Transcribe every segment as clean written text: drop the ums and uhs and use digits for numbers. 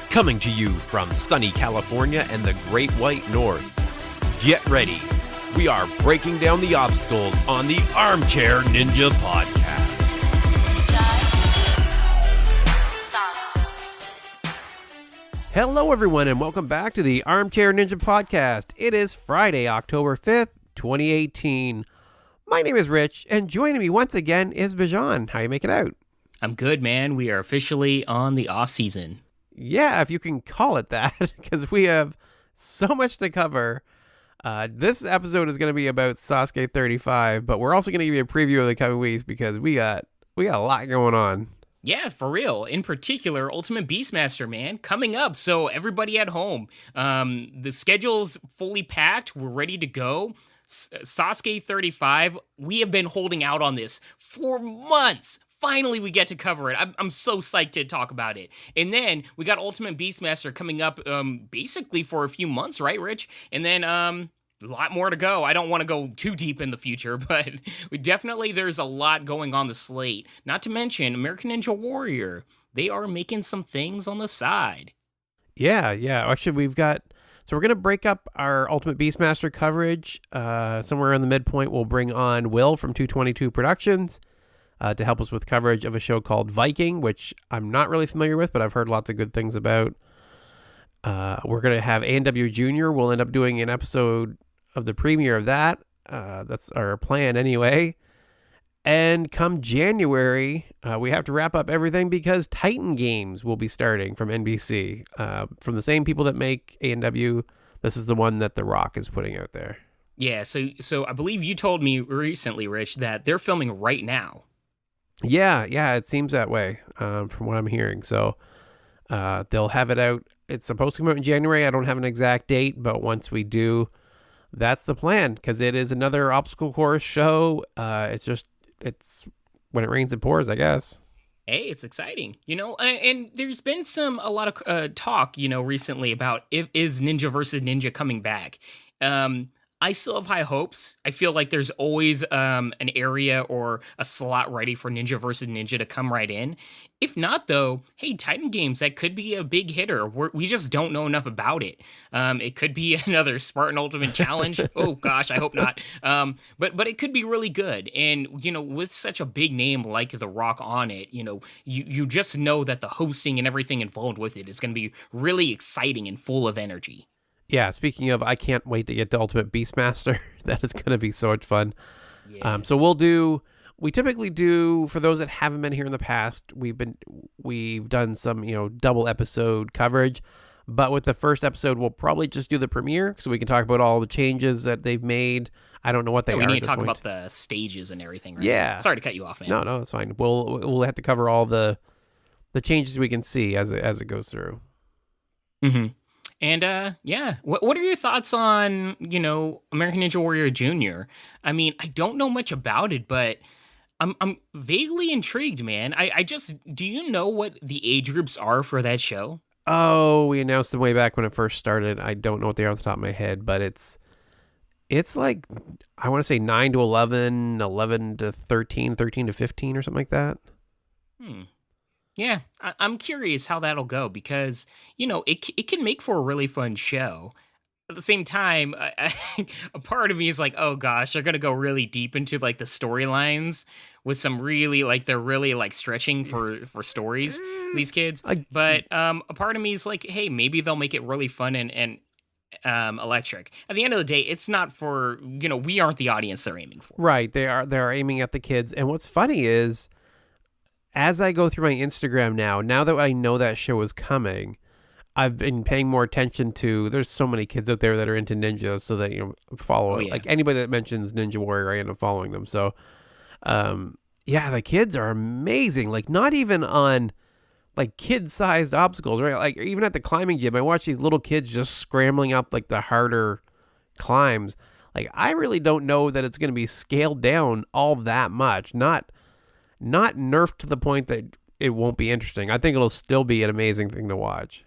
Coming to you from sunny California and the Great White North. Get ready. We are breaking down the obstacles on the Armchair Ninja Podcast. Hello, everyone, and welcome back to the Armchair Ninja Podcast. It is Friday, October 5th, 2018. My name is Rich, and joining me once again is Bijan. How you making out? I'm good, man. We are officially on the off-season. Yeah, if you can call it that, because we have so much to cover. This episode is going to be about Sasuke 35, but we're also going to give you a preview of the coming weeks because we got a lot going on. Yeah, for real. In particular, Ultimate Beastmaster, man, coming up. So everybody at home, the schedule's fully packed. We're ready to go. Sasuke 35, we have been holding out on this for months. Finally, we get to cover it. I'm so psyched to talk about it. And then we got Ultimate Beastmaster coming up basically for a few months, right, Rich? And then a lot more to go. I don't want to go too deep in the future, but there's a lot going on the slate. Not to mention American Ninja Warrior. They are making some things on the side. Yeah. Actually, we're going to break up our Ultimate Beastmaster coverage. Somewhere in the midpoint, we'll bring on Will from 222 Productions to help us with coverage of a show called Viking, which I'm not really familiar with, but I've heard lots of good things about. We're going to have ANW Junior. We'll end up doing an episode of the premiere of that. That's our plan anyway. And come January, we have to wrap up everything because Titan Games will be starting from NBC. From the same people that make ANW, this is the one that The Rock is putting out there. Yeah, so I believe you told me recently, Rich, that they're filming right now. Yeah, it seems that way from what I'm hearing. So they'll have it out. It's supposed to come out in January. I don't have an exact date, but once we do, that's the plan because it is another obstacle course show. It's when it rains, it pours, I guess. Hey, it's exciting, and there's been a lot of talk, recently about is Ninja versus Ninja coming back. I still have high hopes. I feel like there's always an area or a slot ready for Ninja versus Ninja to come right in. If not, though, hey, Titan Games, that could be a big hitter. We just don't know enough about it. It could be another Spartan Ultimate Challenge. Oh, gosh, I hope not. But it could be really good. And, with such a big name like The Rock on it, you just know that the hosting and everything involved with it is going to be really exciting and full of energy. Yeah, speaking of, I can't wait to get to Ultimate Beastmaster. That is going to be so much fun. Yeah. So we typically do, for those that haven't been here in the past, we've done some, double episode coverage. But with the first episode, we'll probably just do the premiere so we can talk about all the changes that they've made. I don't know what they are. We need to talk about the stages and everything, right? Yeah. Sorry to cut you off, man. No, it's fine. We'll have to cover all the changes we can see as it goes through. Mm-hmm. And, what are your thoughts on, American Ninja Warrior Junior? I mean, I don't know much about it, but I'm vaguely intrigued, man. Do you know what the age groups are for that show? Oh, we announced them way back when it first started. I don't know what they are off the top of my head, but it's like, I want to say 9 to 11, 11 to 13, 13 to 15 or something like that. Yeah, I'm curious how that'll go because, it can make for a really fun show. At the same time, a part of me is like, oh gosh, they're going to go really deep into like the storylines with some really they're really stretching for stories, these kids. But a part of me is like, hey, maybe they'll make it really fun and electric. At the end of the day, it's not for, we aren't the audience they're aiming for. Right. They're aiming at the kids. And what's funny is, as I go through my Instagram now that I know that show is coming, I've been paying more attention to, there's so many kids out there that are into ninjas, so that, follow it. Yeah. Like anybody that mentions Ninja Warrior, I end up following them. So, the kids are amazing. Like not even on like kid-sized obstacles, right? Like even at the climbing gym, I watch these little kids just scrambling up like the harder climbs. Like I really don't know that it's going to be scaled down all that much. Not nerfed to the point that it won't be interesting. I think it'll still be an amazing thing to watch.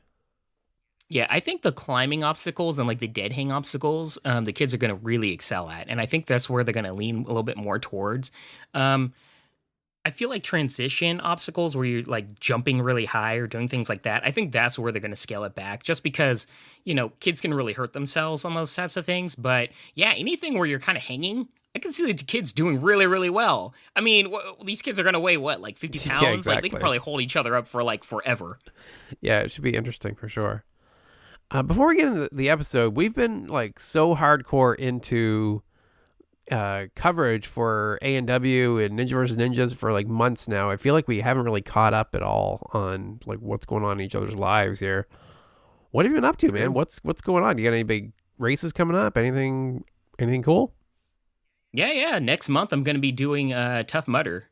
Yeah, I think the climbing obstacles and like the dead hang obstacles, the kids are going to really excel at. And I think that's where they're going to lean a little bit more towards. I feel like transition obstacles where you're like jumping really high or doing things like that, I think that's where they're going to scale it back just because, kids can really hurt themselves on those types of things. But yeah, anything where you're kind of hanging, I can see the kids doing really, really well. I mean, these kids are going to weigh what, like 50 pounds? Yeah, Like exactly. they can probably hold each other up for like forever. Yeah, it should be interesting for sure. Before we get into the episode, we've been like so hardcore into coverage for ANW and Ninja vs. Ninjas for like months now. I feel like we haven't really caught up at all on like what's going on in each other's lives here. What have you been up to, man? What's going on? You got any big races coming up? Anything cool? Yeah. Next month I'm going to be doing Tough Mudder,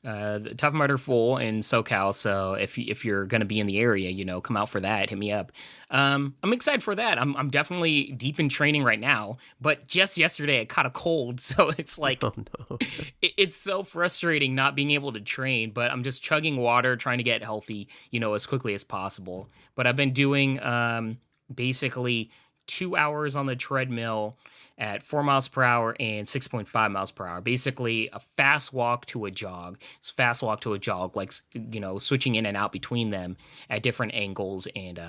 Tough Mudder full in SoCal. So if you're going to be in the area, come out for that. Hit me up. I'm excited for that. I'm definitely deep in training right now. But just yesterday I caught a cold, so it's like Oh no. it's so frustrating not being able to train. But I'm just chugging water, trying to get healthy, as quickly as possible. But I've been doing basically 2 hours on the treadmill at 4 miles per hour and 6.5 miles per hour. Basically, a fast walk to a jog. It's fast walk to a jog, like, switching in and out between them at different angles. And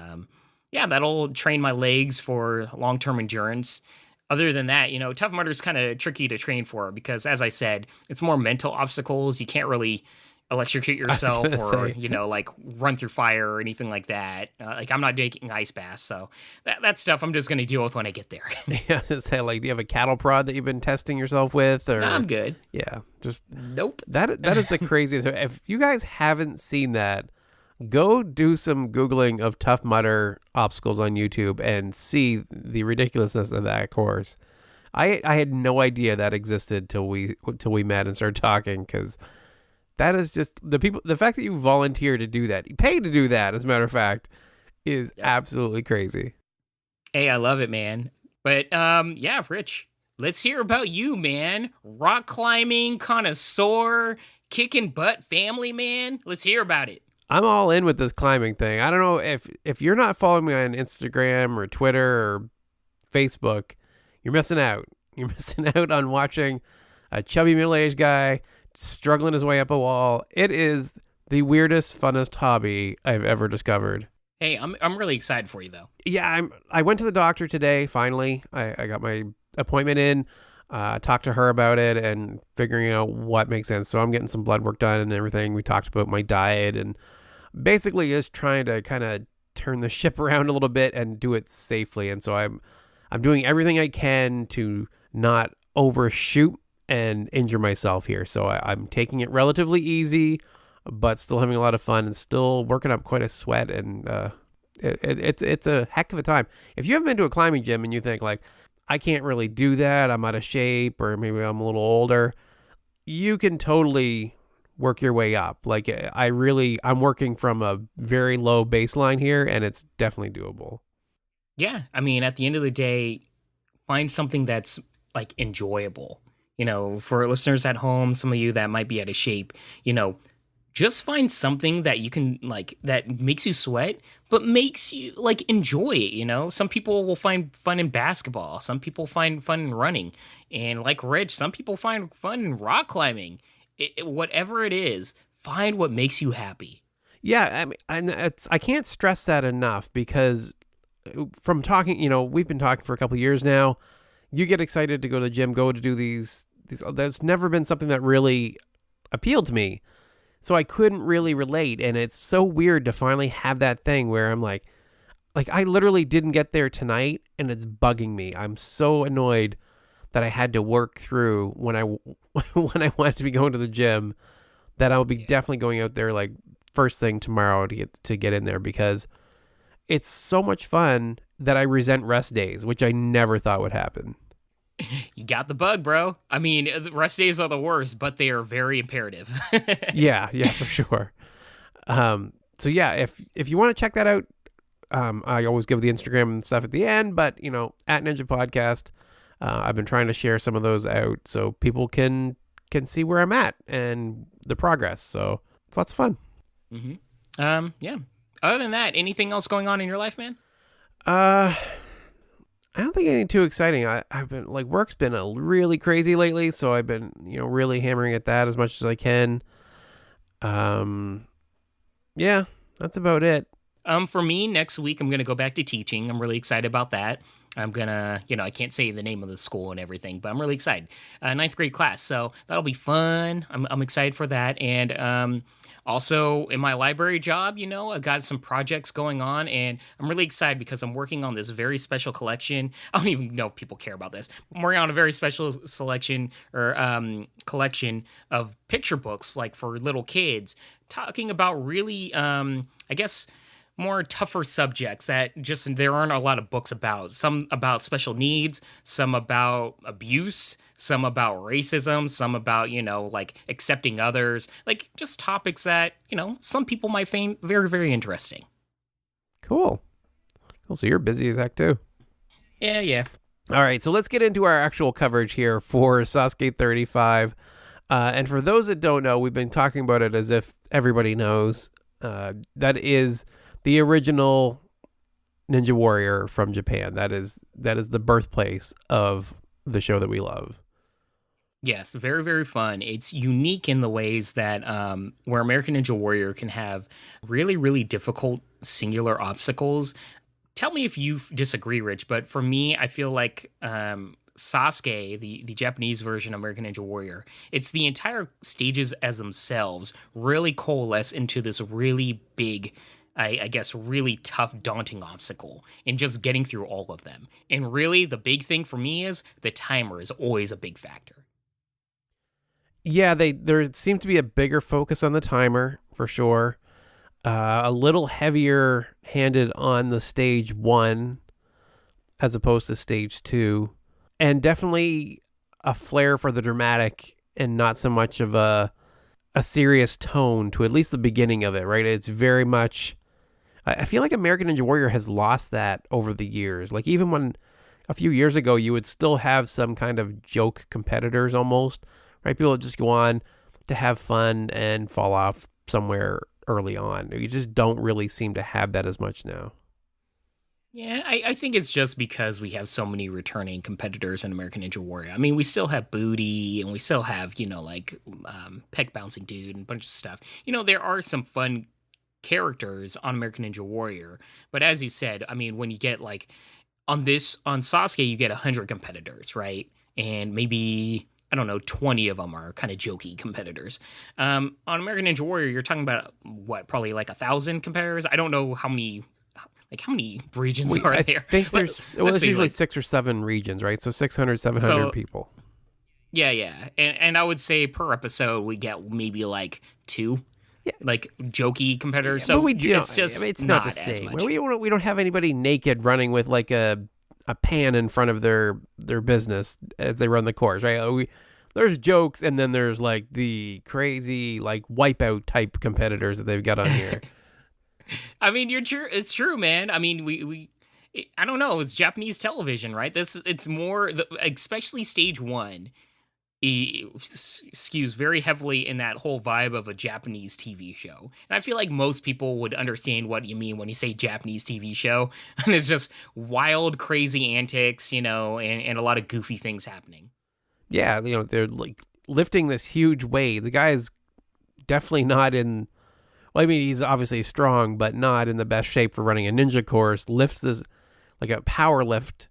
that'll train my legs for long-term endurance. Other than that, Tough Mudder is kind of tricky to train for because, as I said, it's more mental obstacles. You can't really electrocute yourself or like run through fire or anything like that. Like I'm not taking ice baths, so that stuff I'm just gonna deal with when I get there. Yeah, I was gonna say, like, do you have a cattle prod that you've been testing yourself with? Or No, I'm good. Yeah, just Nope. that is the craziest. If you guys haven't seen that, go do some Googling of Tough Mudder obstacles on YouTube and see the ridiculousness of that course. I had no idea that existed till we met and started talking, because that is just the fact that you volunteer to do that, you pay to do that, as a matter of fact, is absolutely crazy. Hey, I love it, man. But Rich, let's hear about you, man. Rock climbing connoisseur, kicking butt family man. Let's hear about it. I'm all in with this climbing thing. I don't know if you're not following me on Instagram or Twitter or Facebook, you're missing out. You're missing out on watching a chubby middle-aged guy struggling his way up a wall. It is the weirdest, funnest hobby I've ever discovered. Hey, I'm really excited for you, though. Yeah, I went to the doctor today, finally. I got my appointment in, talked to her about it and figuring out what makes sense. So I'm getting some blood work done and everything. We talked about my diet and basically just trying to kind of turn the ship around a little bit and do it safely. And so I'm doing everything I can to not overshoot and injure myself here. So I'm taking it relatively easy, but still having a lot of fun and still working up quite a sweat. And it's a heck of a time. If you haven't been to a climbing gym and you think like, I can't really do that, I'm out of shape, or maybe I'm a little older, you can totally work your way up. Like I'm working from a very low baseline here, and it's definitely doable. Yeah, I mean, at the end of the day, find something that's like enjoyable. For listeners at home, some of you that might be out of shape, just find something that you can like, that makes you sweat, but makes you like enjoy it. Some people will find fun in basketball. Some people find fun in running. And like Rich, some people find fun in rock climbing. Whatever it is, find what makes you happy. Yeah, I mean, I can't stress that enough, because from talking, we've been talking for a couple of years now. You get excited to go to the gym, go to do these. That's never been something that really appealed to me. So I couldn't really relate. And it's so weird to finally have that thing where I'm like I literally didn't get there tonight, and it's bugging me. I'm so annoyed that I had to work through when I wanted to be going to the gym, that I'll be definitely going out there like first thing tomorrow to get in there, because it's so much fun that I resent rest days, which I never thought would happen. You got the bug, bro. I mean, rest days are the worst, but they are very imperative. Yeah, for sure. So yeah, if you want to check that out, I always give the Instagram and stuff at the end, but at Ninja Podcast, I've been trying to share some of those out so people can see where I'm at and the progress. So it's lots of fun. Mm-hmm. Yeah. Other than that, anything else going on in your life, man? I don't think anything too exciting. I've been like, work's been really crazy lately, so I've been really hammering at that as much as I can. Um, yeah, that's about it. For me, next week I'm gonna go back to teaching. I'm really excited about that. I'm gonna, I can't say the name of the school and everything, but I'm really excited. Ninth grade class, so that'll be fun. I'm excited for that, and also in my library job, I've got some projects going on, and I'm really excited because I'm working on this very special collection. I don't even know if people care about this. I'm working on a very special selection or collection of picture books, like for little kids, talking about really, I guess, more tougher subjects that just there aren't a lot of books about. Some about special needs, some about abuse, some about racism, some about, like accepting others, like just topics that, some people might find very, very interesting. Cool. So you're busy as heck too. Yeah, yeah. All right, so let's get into our actual coverage here for Sasuke 35. And for those that don't know, we've been talking about it as if everybody knows. That is the original Ninja Warrior from Japan. That is the birthplace of the show that we love. Yes, very, very fun. It's unique in the ways that where American Ninja Warrior can have really, really difficult singular obstacles. Tell me if you disagree, Rich, but for me, I feel like Sasuke, the Japanese version of American Ninja Warrior, it's the entire stages as themselves really coalesce into this really big, I guess, really tough, daunting obstacle in just getting through all of them. And really, the big thing for me is the timer is always a big factor. Yeah, there seems to be a bigger focus on the timer, for sure. A little heavier handed on the stage 1 as opposed to stage 2. And definitely a flair for the dramatic and not so much of a serious tone to at least the beginning of it, right? It's very much... I feel like American Ninja Warrior has lost that over the years. Like even when a few years ago, you would still have some kind of joke competitors almost, right? People would just go on to have fun and fall off somewhere early on. You just don't really seem to have that as much now. Yeah, I think it's just because we have so many returning competitors in American Ninja Warrior. I mean, we still have Booty and we still have, like Peck Bouncing Dude and a bunch of stuff. There are some fun characters on American Ninja Warrior, but as you said, I mean, when you get like on Sasuke, you get 100 competitors, right? And maybe, I don't know, 20 of them are kind of jokey competitors. On American Ninja Warrior, you're talking about what, probably like 1,000 competitors. I don't know how many regions are there? I think there's usually 6 or 7 regions, right? So 600, 700 people. Yeah. And I would say per episode, we get maybe like 2. Yeah. Like jokey competitors, so it's just it's not the same. As much. We don't have anybody naked running with like a pan in front of their business as they run the course, right? There's jokes, and then there's like the crazy like wipeout type competitors that they've got on here. I mean, it's true, man. I mean, I don't know. It's Japanese television, right? It's more, especially stage 1. Skews very heavily in that whole vibe of a Japanese TV show. And I feel like most people would understand what you mean when you say Japanese TV show. And it's just wild, crazy antics, and a lot of goofy things happening. Yeah, they're like lifting this huge weight. The guy is definitely not in... Well, I mean, he's obviously strong, but not in the best shape for running a ninja course. Lifts this like a power lift,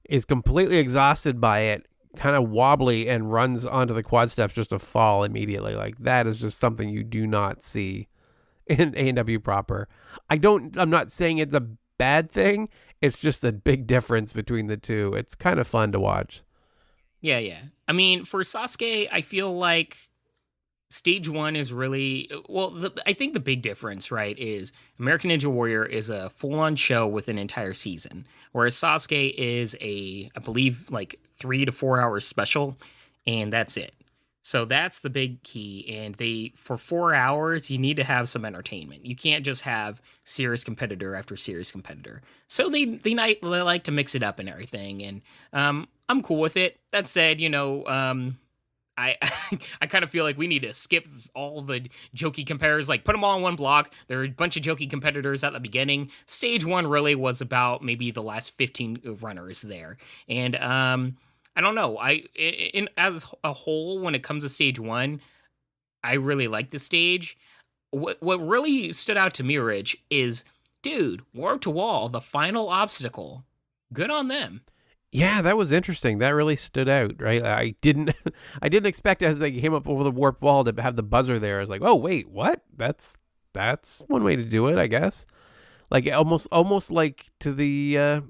is completely exhausted by it, kind of wobbly, and runs onto the quad steps just to fall immediately. Like that is just something you do not see in ANW proper. I'm not saying it's a bad thing. It's just a big difference between the two. It's kind of fun to watch. Yeah. I mean, for Sasuke, I feel like stage 1 is really, well, I think the big difference, right, is American Ninja Warrior is a full-on show with an entire season, whereas Sasuke is I believe, like 3 to 4 hours special, and that's it. So that's the big key, and for 4 hours, you need to have some entertainment. You can't just have serious competitor after serious competitor. So they like to mix it up and everything, and I'm cool with it. That said, I kind of feel like we need to skip all the jokey competitors, like put them all in one block. There are a bunch of jokey competitors at the beginning. Stage 1 really was about maybe the last 15 runners there. And I don't know. As a whole, when it comes to stage 1, I really like the stage. what really stood out to me, Rich, is dude, warp to wall, the final obstacle. Good on them. Yeah, that was interesting. That really stood out, right? I didn't I didn't expect as they came up over the warp wall to have the buzzer there. I was like, "Oh, wait, what? That's one way to do it, I guess." Like almost like to the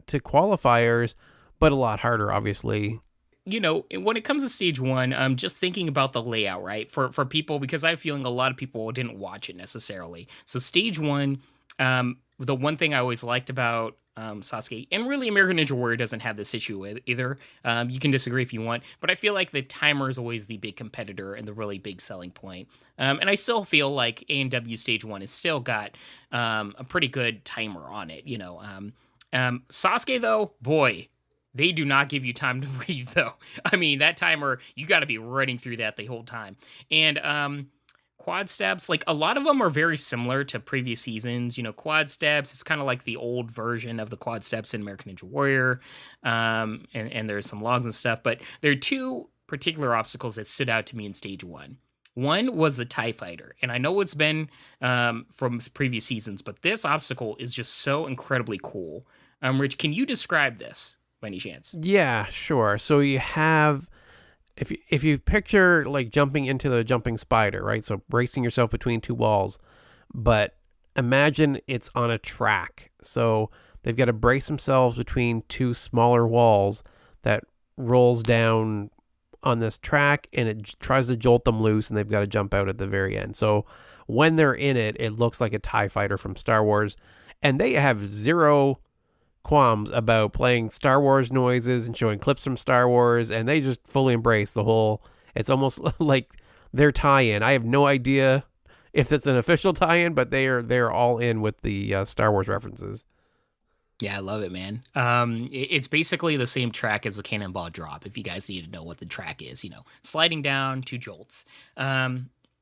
to qualifiers, but a lot harder obviously. When it comes to stage one, I'm just thinking about the layout, right? For people, because I have a feeling a lot of people didn't watch it necessarily. So stage one, the one thing I always liked about Sasuke, and really American Ninja Warrior doesn't have this issue with either. You can disagree if you want, but I feel like the timer is always the big competitor and the really big selling point. And I still feel like ANW stage one has still got a pretty good timer on it. Sasuke though, boy. They do not give you time to breathe, though. I mean, that timer, you got to be running through that the whole time. And quad steps, like a lot of them are very similar to previous seasons. Quad steps, it's kind of like the old version of the quad steps in American Ninja Warrior. And there's some logs and stuff. But there are two particular obstacles that stood out to me in stage one. One was the TIE Fighter. And I know it's been from previous seasons, but this obstacle is just so incredibly cool. Rich, can you describe this? By any chance? Yeah, sure. So you have, if you picture like jumping into the jumping spider, right? So bracing yourself between two walls, but imagine it's on a track. So they've got to brace themselves between two smaller walls that rolls down on this track, and it tries to jolt them loose, and they've got to jump out at the very end. So when they're in it, it looks like a TIE fighter from Star Wars, and they have zero qualms about playing Star Wars noises and showing clips from Star Wars, and they just fully embrace the whole, it's almost like their tie-in. I have no idea if it's an official tie-in, but they're all in with the Star Wars references. Yeah, I love it, man. It's basically the same track as the cannonball drop, if you guys need to know what the track is, sliding down, two jolts.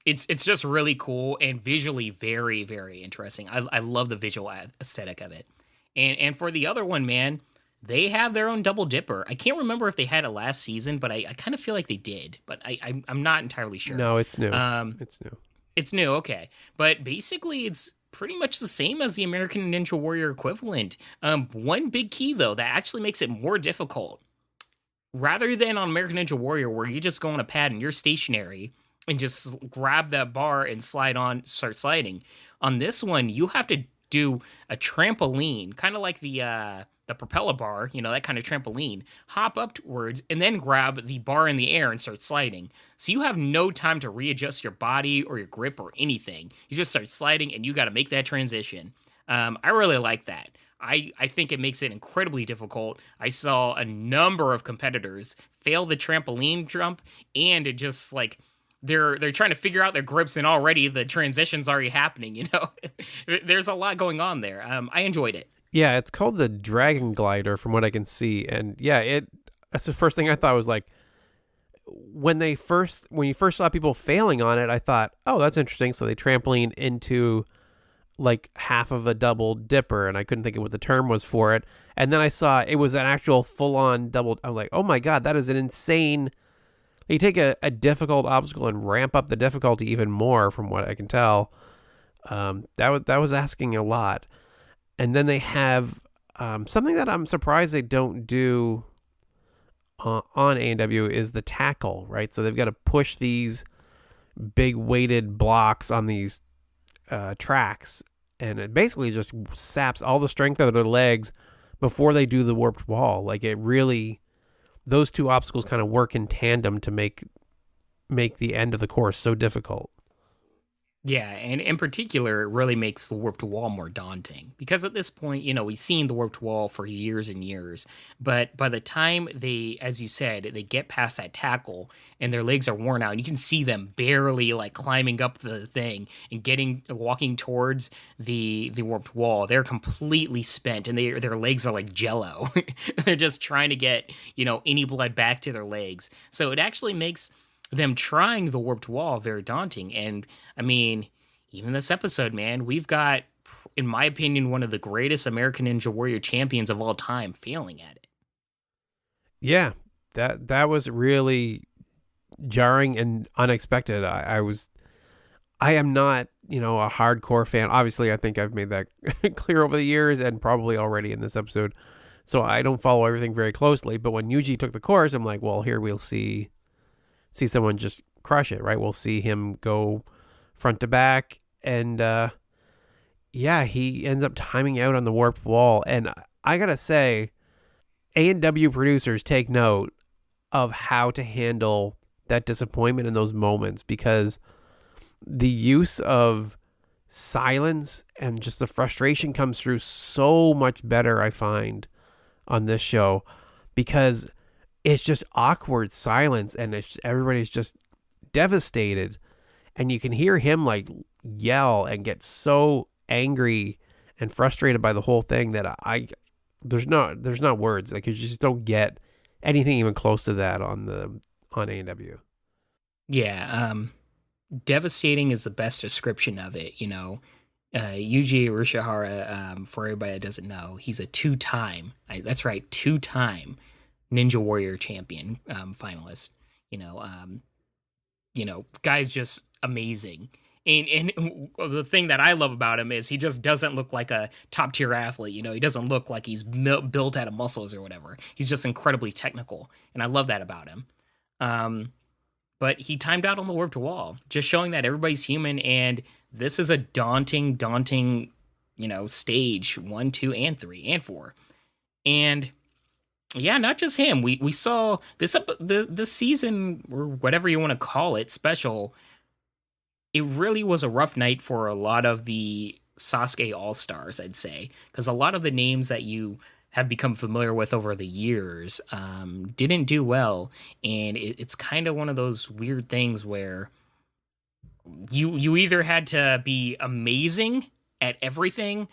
It's just really cool and visually very, very interesting. I love the visual aesthetic of it. And for the other one, man, they have their own double dipper. I can't remember if they had it last season, but I kind of feel like they did. But I'm not entirely sure. No, it's new. It's new. It's new, okay. But basically, it's pretty much the same as the American Ninja Warrior equivalent. One big key, though, that actually makes it more difficult. Rather than on American Ninja Warrior, where you just go on a pad and you're stationary and just grab that bar and start sliding. On this one, you have to do a trampoline, kind of like the propeller bar, that kind of trampoline, hop upwards and then grab the bar in the air and start sliding. So you have no time to readjust your body or your grip or anything. You just start sliding and you got to make that transition. I really like that. I think it makes it incredibly difficult. I saw a number of competitors fail the trampoline jump, and it just like they're trying to figure out their grips, and already the transition's already happening. There's a lot going on there. I enjoyed it. Yeah, it's called the Dragon Glider, from what I can see, and yeah, that's the first thing I thought was like when you first saw people failing on it, I thought, oh, that's interesting. So they trampoline into like half of a double dipper, and I couldn't think of what the term was for it. And then I saw it was an actual full-on double. I'm like, oh my god, that is an insane. You take a difficult obstacle and ramp up the difficulty even more, from what I can tell. That was asking a lot. And then they have something that I'm surprised they don't do on ANW is the tackle, right? So they've got to push these big weighted blocks on these tracks, and it basically just saps all the strength out of their legs before they do the warped wall. Like it really, those two obstacles kind of work in tandem to make the end of the course so difficult. Yeah, and in particular, it really makes the warped wall more daunting. Because at this point, we've seen the warped wall for years and years. But by the time they, as you said, they get past that tackle and their legs are worn out, and you can see them barely like climbing up the thing and walking towards the warped wall. They're completely spent, and their legs are like jello. They're just trying to get, any blood back to their legs. So it actually makes them trying the warped wall very daunting. And I mean, even this episode, man, we've got, in my opinion, one of the greatest American Ninja Warrior champions of all time failing at it. Yeah, that was really jarring and unexpected. I am not, a hardcore fan. Obviously, I think I've made that clear over the years and probably already in this episode. So I don't follow everything very closely. But when Yuji took the course, I'm like, well, here we'll see someone just crush it, right? We'll see him go front to back. And yeah, he ends up timing out on the warped wall. And I got to say, ANW producers take note of how to handle that disappointment in those moments, because the use of silence and just the frustration comes through so much better, I find, on this show, because it's just awkward silence and everybody's just devastated, and you can hear him like yell and get so angry and frustrated by the whole thing that there's not words. Like, you just don't get anything even close to that on ANW. Yeah, devastating is the best description of it. Yuji Urashihara, for everybody that doesn't know, he's a two-time Ninja Warrior champion, finalist. Guy's just amazing. And the thing that I love about him is he just doesn't look like a top tier athlete. He doesn't look like he's built out of muscles or whatever. He's just incredibly technical, and I love that about him. But he timed out on the warped wall, just showing that everybody's human, and this is a daunting, stage 1, 2, and 3, and 4. And yeah, not just him. We saw this season, or whatever you want to call it, special. It really was a rough night for a lot of the Sasuke All-Stars, I'd say, because a lot of the names that you have become familiar with over the years didn't do well, and it's kind of one of those weird things where you either had to be amazing at everything,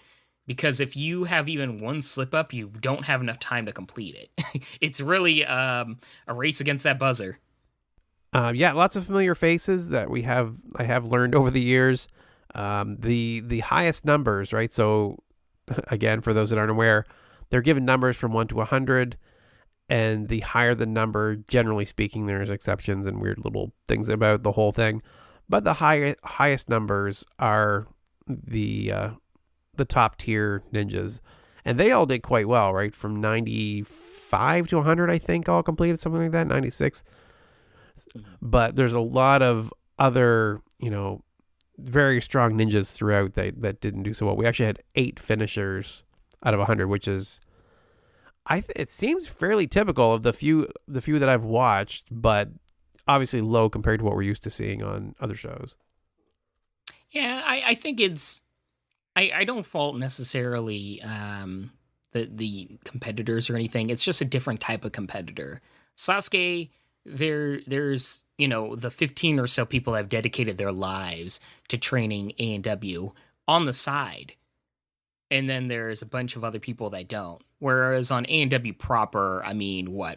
because if you have even one slip up, you don't have enough time to complete it. It's really a race against that buzzer. Yeah, lots of familiar faces that I have learned over the years. The highest numbers, right? So again, for those that aren't aware, they're given numbers from 1 to 100, and the higher the number, generally speaking, there's exceptions and weird little things about the whole thing, but the highest numbers are the top tier ninjas, and they all did quite well, right? From 95 to 100, I think, all completed, something like that, 96. But there's a lot of other, very strong ninjas throughout that didn't do so well. We actually had 8 finishers out of 100, which is, it seems fairly typical of the few that I've watched, but obviously low compared to what we're used to seeing on other shows. Yeah, I think it's, I don't fault necessarily the competitors or anything. It's just a different type of competitor. Sasuke, there's the 15 or so people that have dedicated their lives to training ANW on the side. And then there's a bunch of other people that don't. Whereas on ANW proper,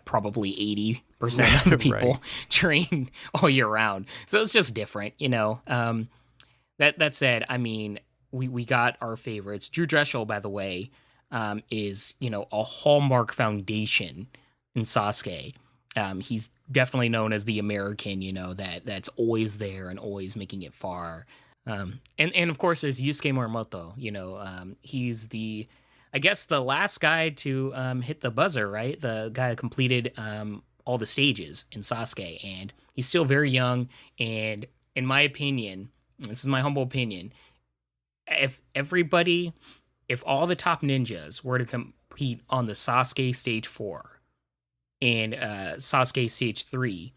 probably 80% of the people Right. train all year round. So it's just different, That said, we got our favorites. Drechsel, by the way, is, a hallmark foundation in Sasuke. He's definitely known as the American, that's always there and always making it far. And of course there's Yusuke Morimoto, he's the last guy to hit the buzzer, right? The guy that completed all the stages in Sasuke, and he's still very young. And in my opinion, this is my humble opinion, if all the top ninjas were to compete on the Sasuke stage 4 and Sasuke stage 3,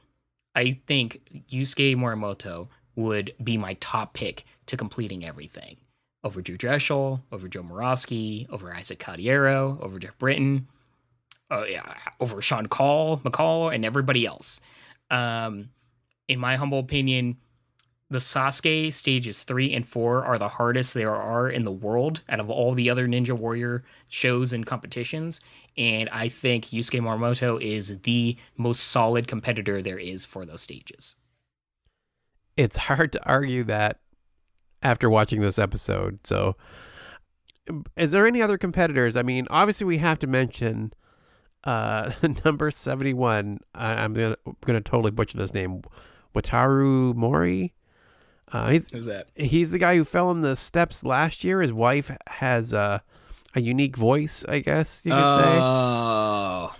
I think Yusuke Morimoto would be my top pick to completing everything. Over Drew Drechsel, over Joe Moravsky, over Isaac Cadiero, over Jeff Britton, over Sean McCall, and everybody else. In my humble opinion, the Sasuke stages 3 and 4 are the hardest there are in the world out of all the other Ninja Warrior shows and competitions. And I think Yusuke Morimoto is the most solid competitor there is for those stages. It's hard to argue that after watching this episode. So is there any other competitors? Obviously we have to mention number 71. I'm gonna totally butcher this name. Wataru Mori. Who's that? He's the guy who fell in the steps last year. His wife has a unique voice, I guess you could say. Oh.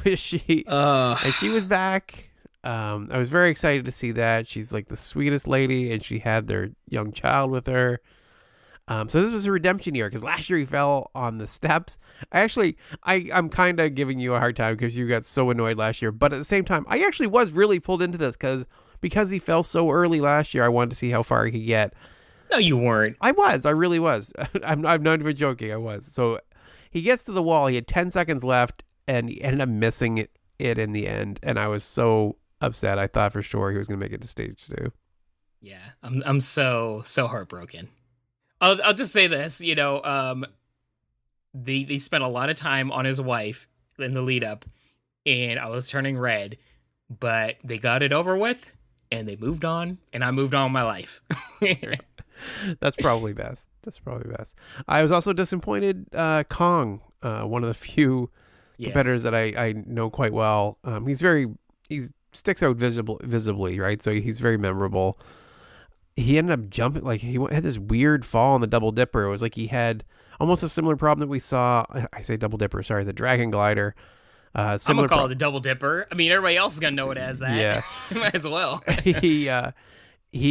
And she was back. I was very excited to see that. She's like the sweetest lady, and she had their young child with her. So this was a redemption year because last year he fell on the steps. I'm kind of giving you a hard time because you got so annoyed last year. But at the same time, I actually was really pulled into this because he fell so early last year. I wanted to see how far he could get. No, you weren't. I really was. I'm not even joking. I was. So he gets to the wall. He had 10 seconds left, and he ended up missing it in the end. And I was so upset. I thought for sure he was going to make it to stage 2. Yeah, I'm so heartbroken. I'll just say this, they spent a lot of time on his wife in the lead up, and I was turning red, but they got it over with, and they moved on, and I moved on with my life. That's probably best. I was also disappointed. Kong, one of the few competitors that I know quite well. He sticks out visibly, right? So he's very memorable. He ended up jumping, like he had this weird fall on the double dipper. It was like he had almost a similar problem that we saw. I say double dipper, sorry, the dragon glider. I'm gonna call it the double dipper. I mean, everybody else is gonna know it as that. Yeah, might as well. He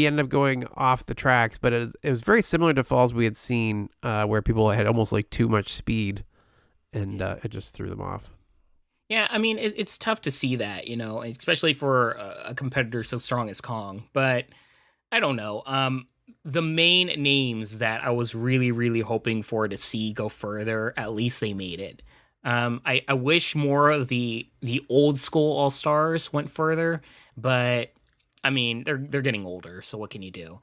ended up going off the tracks, but it was very similar to falls we had seen where people had almost like too much speed, and it just threw them off. Yeah, I mean, it's tough to see that, especially for a competitor so strong as Kong. But I don't know. The main names that I was really, really hoping for to see go further, at least they made it. I wish more of the old school All-Stars went further, but I mean, they're getting older, so what can you do?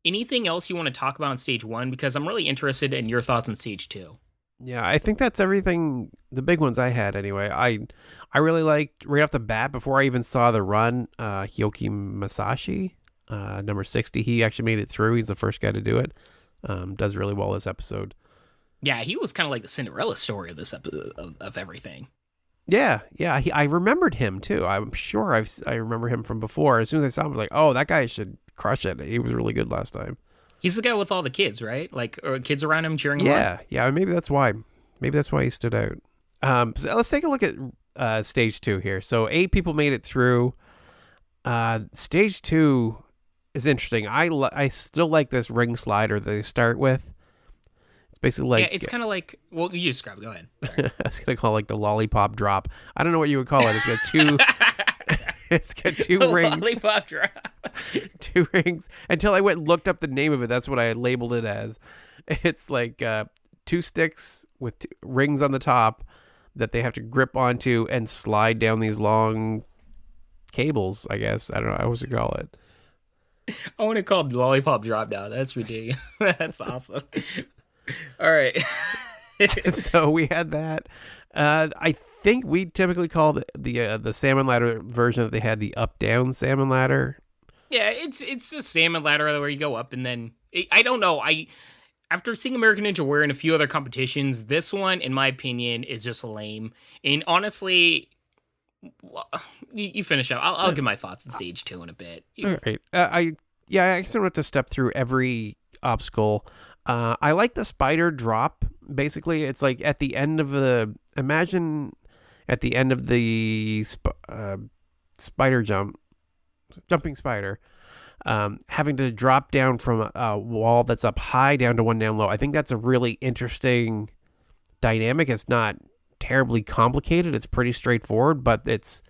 Anything else you want to talk about on stage 1? Because I'm really interested in your thoughts on stage 2. Yeah, I think that's everything. The big ones I had anyway. I really liked right off the bat before I even saw the run. Hyoki Masashi, number 60. He actually made it through. He's the first guy to do it. Does really well this episode. Yeah, he was kind of like the Cinderella story of this episode of everything. Yeah. I remembered him too. I'm sure I remember him from before. As soon as I saw him, I was like, oh, that guy should crush it. He was really good last time. He's the guy with all the kids, right? Like, or kids around him cheering him on? Yeah. Maybe that's why. He stood out. So let's take a look at stage 2 here. So 8 people made it through. Stage 2 is interesting. I still like this ring slider that they start with. It's basically like... Yeah, it's kind of like... Well, you describe it. Go ahead. I was going to call it like the lollipop drop. I don't know what you would call it. It's got two... It's got 2 rings. Lollipop drop. 2 rings. Until I went and looked up the name of it. That's what I had labeled it as. It's like 2 sticks with 2 rings on the top that they have to grip onto and slide down these long cables, I guess. I don't know. I always call it. I want to call it lollipop drop now. That's ridiculous. That's awesome. All right. So we had that. I think we typically call the salmon ladder version that they had the up down salmon ladder. Yeah, it's a salmon ladder where you go up and then I don't know. After seeing American Ninja Warrior in a few other competitions, this one, in my opinion, is just lame. And honestly, you finish up. I'll give my thoughts on stage 2 in a bit. All right. I guess I don't have to step through every obstacle. I like the spider drop. Basically, it's like at the end of imagine at the end of the spider jumping spider, having to drop down from a wall that's up high down to one down low. I think that's a really interesting dynamic. It's not terribly complicated. It's pretty straightforward, but it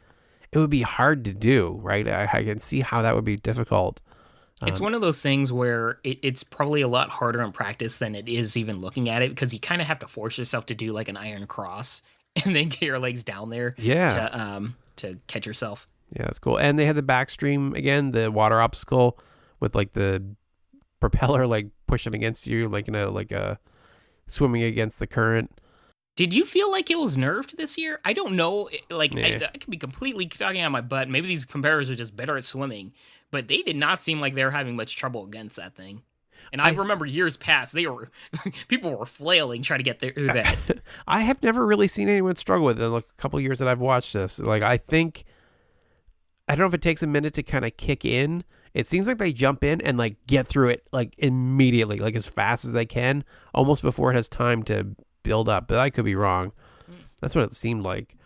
would be hard to do, right? I can see how that would be difficult. It's one of those things where it's probably a lot harder in practice than it is even looking at it, because you kind of have to force yourself to do like an iron cross and then get your legs down there to catch yourself. Yeah, that's cool. And they had the backstream again, the water obstacle with like the propeller like pushing against you, like swimming against the current. Did you feel like it was nerfed this year? I don't know. I could be completely talking out my butt. Maybe these competitors are just better at swimming, but they did not seem like they were having much trouble against that thing. And I remember years past, people were flailing trying to get through that. I have never really seen anyone struggle with it in like a couple of years that I've watched this. Like, I think I don't know if it takes a minute to kind of kick in. It seems like they jump in and like get through it like immediately, like as fast as they can, almost before it has time to build up. But I could be wrong. That's what it seemed like.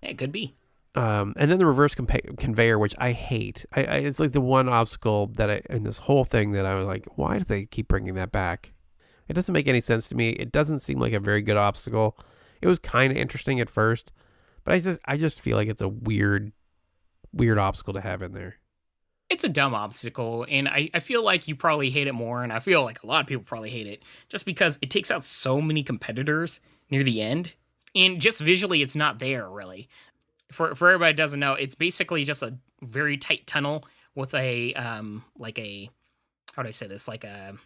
Yeah, it could be. And then the reverse conveyor, which I hate. It's like the one obstacle that in this whole thing that I was like, why do they keep bringing that back? It doesn't make any sense to me. It doesn't seem like a very good obstacle. It was kind of interesting at first, but I just feel like it's a weird obstacle to have in there. It's a dumb obstacle, and I feel like you probably hate it more, and I feel like a lot of people probably hate it, just because it takes out so many competitors near the end, and just visually it's not there, really. For everybody who doesn't know, it's basically just a very tight tunnel with a, like a, how do I say this, like a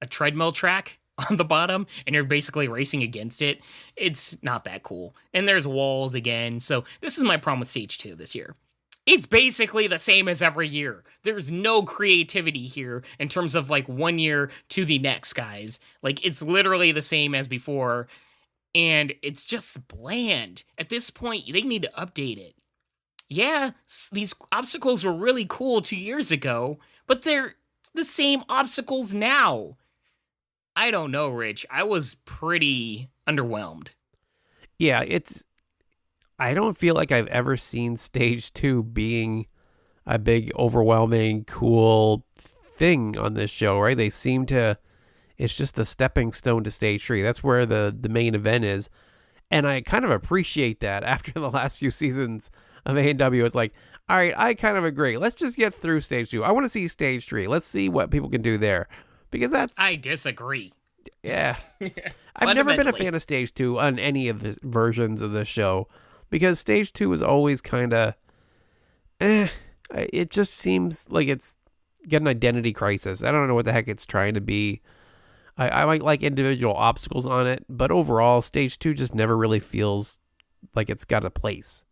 treadmill track on the bottom, and you're basically racing against it. It's not that cool. And there's walls again, so this is my problem with Stage 2 this year. It's basically the same as every year. There's no creativity here in terms of like one year to the next, guys. Like, it's literally the same as before, and it's just bland. At this point, they need to update it. Yeah, these obstacles were really cool 2 years ago, but they're the same obstacles now. I don't know, Rich. I was pretty underwhelmed. Yeah, I don't feel like I've ever seen Stage 2 being a big, overwhelming, cool thing on this show, right? They seem to, it's just a stepping stone to Stage 3. That's where the main event is. And I kind of appreciate that after the last few seasons of ANW. It's like, all right, I kind of agree. Let's just get through Stage 2. I want to see Stage 3. Let's see what people can do there. Because that's... I disagree. Yeah. I've never been a fan of Stage 2 on any of the versions of the show. Because Stage 2 is always kind of... It just seems like it's got an identity crisis. I don't know what the heck it's trying to be. I might like individual obstacles on it, but overall, Stage 2 just never really feels like it's got a place.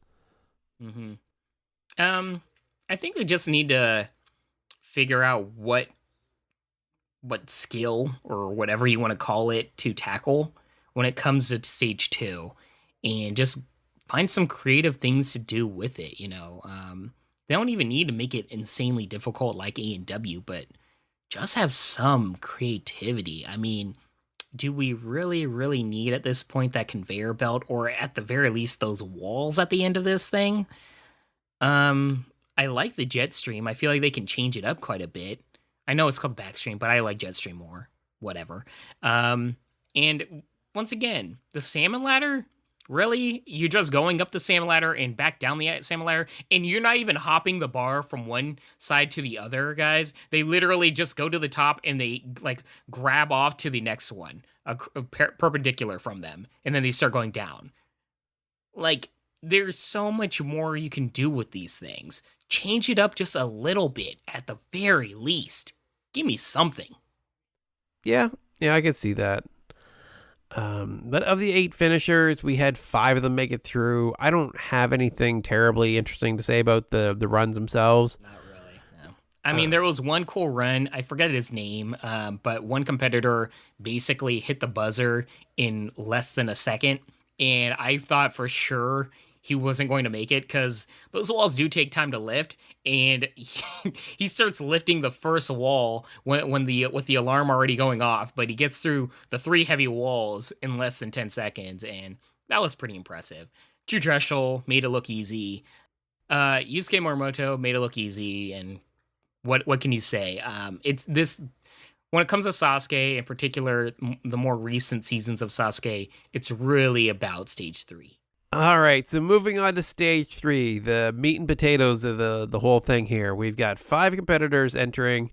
Mm-hmm. I think they just need to figure out what skill or whatever you want to call it to tackle when it comes to Stage 2, and just find some creative things to do with it, you know. They don't even need to make it insanely difficult like ANW, but just have some creativity. I mean, do we really, really need at this point that conveyor belt, or at the very least those walls at the end of this thing? I like the jet stream. I feel like they can change it up quite a bit. I know it's called backstream, but I like jet stream more. Whatever. And once again, the salmon ladder, really? You're just going up the salmon ladder and back down the salmon ladder, and you're not even hopping the bar from one side to the other, guys. They literally just go to the top and they like grab off to the next one, perpendicular from them, and then they start going down. Like, there's so much more you can do with these things. Change it up just a little bit at the very least. Give me something. Yeah, I could see that. But of the 8 finishers, we had 5 of them make it through. I don't have anything terribly interesting to say about the runs themselves. Not really, no. I mean, there was one cool run. I forget his name, but one competitor basically hit the buzzer in less than a second. And I thought for sure he wasn't going to make it, because those walls do take time to lift, and he starts lifting the first wall with the alarm already going off, but he gets through the 3 heavy walls in less than 10 seconds, and that was pretty impressive. Drechsel made it look easy. Yusuke Morimoto made it look easy, and what can you say? It's this. When it comes to Sasuke, in particular, the more recent seasons of Sasuke, it's really about Stage 3. All right, so moving on to Stage 3, the meat and potatoes of the whole thing here. We've got 5 competitors entering,